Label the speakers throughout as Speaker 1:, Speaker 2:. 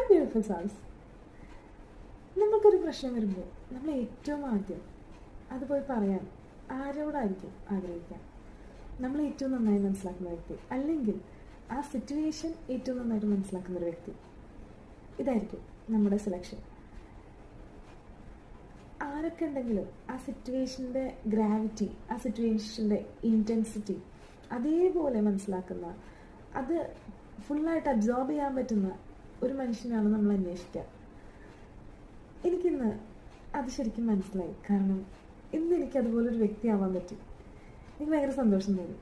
Speaker 1: Beautiful souls. നമുക്കൊരു പ്രശ്നം വരുമ്പോൾ നമ്മൾ ഏറ്റവും ആദ്യം അത് പോയി പറയാൻ ആരോടായിരിക്കും ആഗ്രഹിക്കാം? നമ്മൾ ഏറ്റവും നന്നായി മനസ്സിലാക്കുന്ന വ്യക്തി, അല്ലെങ്കിൽ ആ സിറ്റുവേഷൻ ഏറ്റവും നന്നായിട്ട് മനസ്സിലാക്കുന്ന ഒരു വ്യക്തി. ഇതായിരിക്കും നമ്മുടെ സെലക്ഷൻ. ആരൊക്കെ ഉണ്ടെങ്കിലും ആ സിറ്റുവേഷൻ്റെ ഗ്രാവിറ്റി, ആ സിറ്റുവേഷൻ്റെ ഇൻറ്റൻസിറ്റി അതേപോലെ മനസ്സിലാക്കുന്ന, അത് ഫുള്ളായിട്ട് അബ്സോർബ് ചെയ്യാൻ പറ്റുന്ന ഒരു മനുഷ്യനാണ് നമ്മൾ അന്വേഷിക്കുക. എനിക്കിന്ന് അത് ശരിക്കും മനസ്സിലായി. കാരണം ഇന്ന് എനിക്കതുപോലൊരു വ്യക്തിയാവാൻ പറ്റി. എനിക്ക് ഭയങ്കര സന്തോഷം തോന്നി.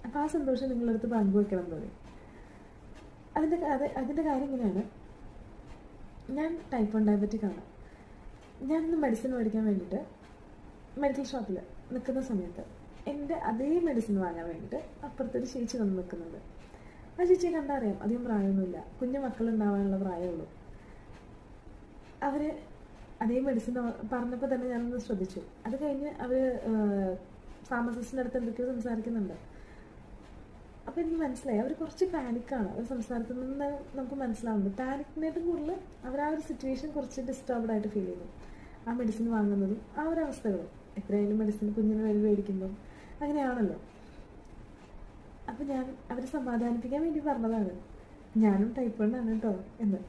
Speaker 1: അപ്പോൾ ആ സന്തോഷം നിങ്ങളുടെ അടുത്ത് പങ്കുവെക്കണം തോന്നി. അതിൻ്റെ കാര്യം ഇങ്ങനെയാണ്. ഞാൻ ടൈപ്പ് 1 ഡയബറ്റിക്കാണ്. ഞാനിന്ന് മെഡിസിൻ മേടിക്കാൻ വേണ്ടിയിട്ട് മെഡിക്കൽ ഷോപ്പിൽ നിൽക്കുന്ന സമയത്ത് എൻ്റെ അതേ മെഡിസിൻ വാങ്ങാൻ വേണ്ടിയിട്ട് അപ്പുറത്തൊരു ചേച്ചി വന്ന് നിൽക്കുന്നുണ്ട്. ആ ചേച്ചിയെ കണ്ടാൽ അറിയാം, അധികം പ്രായമൊന്നുമില്ല, കുഞ്ഞു മക്കളുണ്ടാവാനുള്ള പ്രായമുള്ളൂ. അവർ അതേ മെഡിസിൻ പറഞ്ഞപ്പോൾ തന്നെ ഞാനൊന്ന് ശ്രദ്ധിച്ചു. അത് കഴിഞ്ഞ് അവർ ഫാർമസിസ്റ്റിൻ്റെ അടുത്ത് എന്തൊക്കെയോ സംസാരിക്കുന്നുണ്ട്. അപ്പോൾ എനിക്ക് മനസ്സിലായി അവർ കുറച്ച് പാനിക്കാണ്. അവർ സംസാരത്തിൽ നിന്ന് നമുക്ക് മനസ്സിലാവുന്നത് പാനിക്കിനായിട്ടും കൂടുതൽ അവർ ആ ഒരു സിറ്റുവേഷൻ കുറച്ച് ഡിസ്റ്റർബ്ഡായിട്ട് ഫീൽ ചെയ്യുന്നു. ആ മെഡിസിൻ വാങ്ങുന്നതും ആ ഒരു അവസ്ഥകളും, എത്രയായാലും മെഡിസിൻ കുഞ്ഞിന് വേണ്ടി മേടിക്കുമ്പം അങ്ങനെയാണല്ലോ. അപ്പോൾ ഞാൻ അവരെ സമാധാനിപ്പിക്കാൻ വേണ്ടി പറഞ്ഞതാണ്, ഞാനും ടൈപ്പ് 1 ആണ് കേട്ടോ എന്ന്.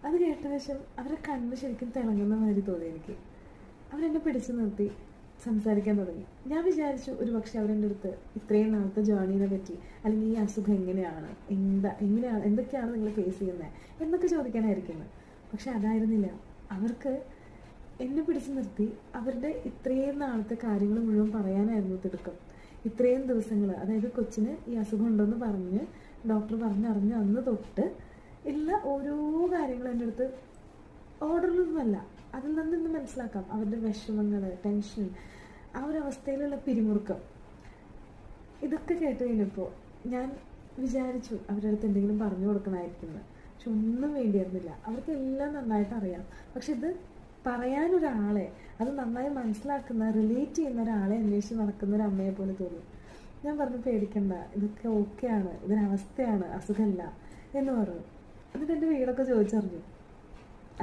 Speaker 1: അത് കേട്ട ശേഷം അവരെ കണ്ണ് ശരിക്കും തിളങ്ങുന്ന മാതിരി തോന്നി എനിക്ക്. അവരെന്നെ പിടിച്ചു നിർത്തി സംസാരിക്കാൻ തുടങ്ങി. ഞാൻ വിചാരിച്ചു ഒരു പക്ഷേ അവരെൻ്റെ അടുത്ത് ഇത്രയും നാളത്തെ ജേർണീനെ പറ്റി, അല്ലെങ്കിൽ ഈ അസുഖം എങ്ങനെയാണ്, എന്തൊക്കെയാണ് നിങ്ങൾ ഫേസ് ചെയ്യുന്നത് എന്നൊക്കെ ചോദിക്കാനായിരിക്കുന്നത്. പക്ഷെ അതായിരുന്നില്ല. അവർക്ക് എന്നെ പിടിച്ചു നിർത്തി അവരുടെ ഇത്രയും നാളത്തെ കാര്യങ്ങൾ മുഴുവൻ പറയാനായിരുന്നു തിടുക്കം. ഇത്രയും ദിവസങ്ങൾ, അതായത് കൊച്ചിന് ഈ അസുഖം ഉണ്ടെന്ന് പറഞ്ഞ് ഡോക്ടർ പറഞ്ഞറിഞ്ഞ് അന്ന് തൊട്ട് എല്ലാ ഓരോ കാര്യങ്ങളും എൻ്റെ അടുത്ത് ഓർഡറിലൊന്നുമല്ല, അതിൽ നിന്ന് മനസ്സിലാക്കാം അവരുടെ വിഷമങ്ങൾ, ടെൻഷൻ, ആ ഒരു അവസ്ഥയിലുള്ള പിരിമുറുക്കം. ഇതൊക്കെ കേട്ട് കഴിഞ്ഞപ്പോൾ ഞാൻ വിചാരിച്ചു അവരുടെ അടുത്ത് എന്തെങ്കിലും പറഞ്ഞു കൊടുക്കണമായിരിക്കുന്നത്. പക്ഷെ ഒന്നും വേണ്ടിയിരുന്നില്ല. അവർക്ക് എല്ലാം നന്നായിട്ട് അറിയാം. പക്ഷെ ഇത് പറയാനൊരാളെ, അത് നന്നായി മനസ്സിലാക്കുന്ന, റിലേറ്റ് ചെയ്യുന്ന ഒരാളെ അന്വേഷിച്ച് നടക്കുന്ന ഒരു അമ്മയെ പോലെ തോന്നി. ഞാൻ പറഞ്ഞു, പേടിക്കണ്ട, ഇതൊക്കെ ഓക്കെയാണ്, ഇതൊരവസ്ഥയാണ്, അസുഖമല്ല എന്ന് പറഞ്ഞു. എന്നിട്ട് എൻ്റെ വീടൊക്കെ ചോദിച്ചറിഞ്ഞു.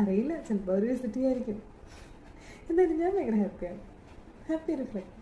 Speaker 1: അറിയില്ല, ചിലപ്പോൾ ഒരു വിസിറ്റ് ചെയ്യായിരിക്കും. എന്തായാലും ഞാൻ ഭയങ്കര ഹാപ്പിയാണ്. Happy reflect.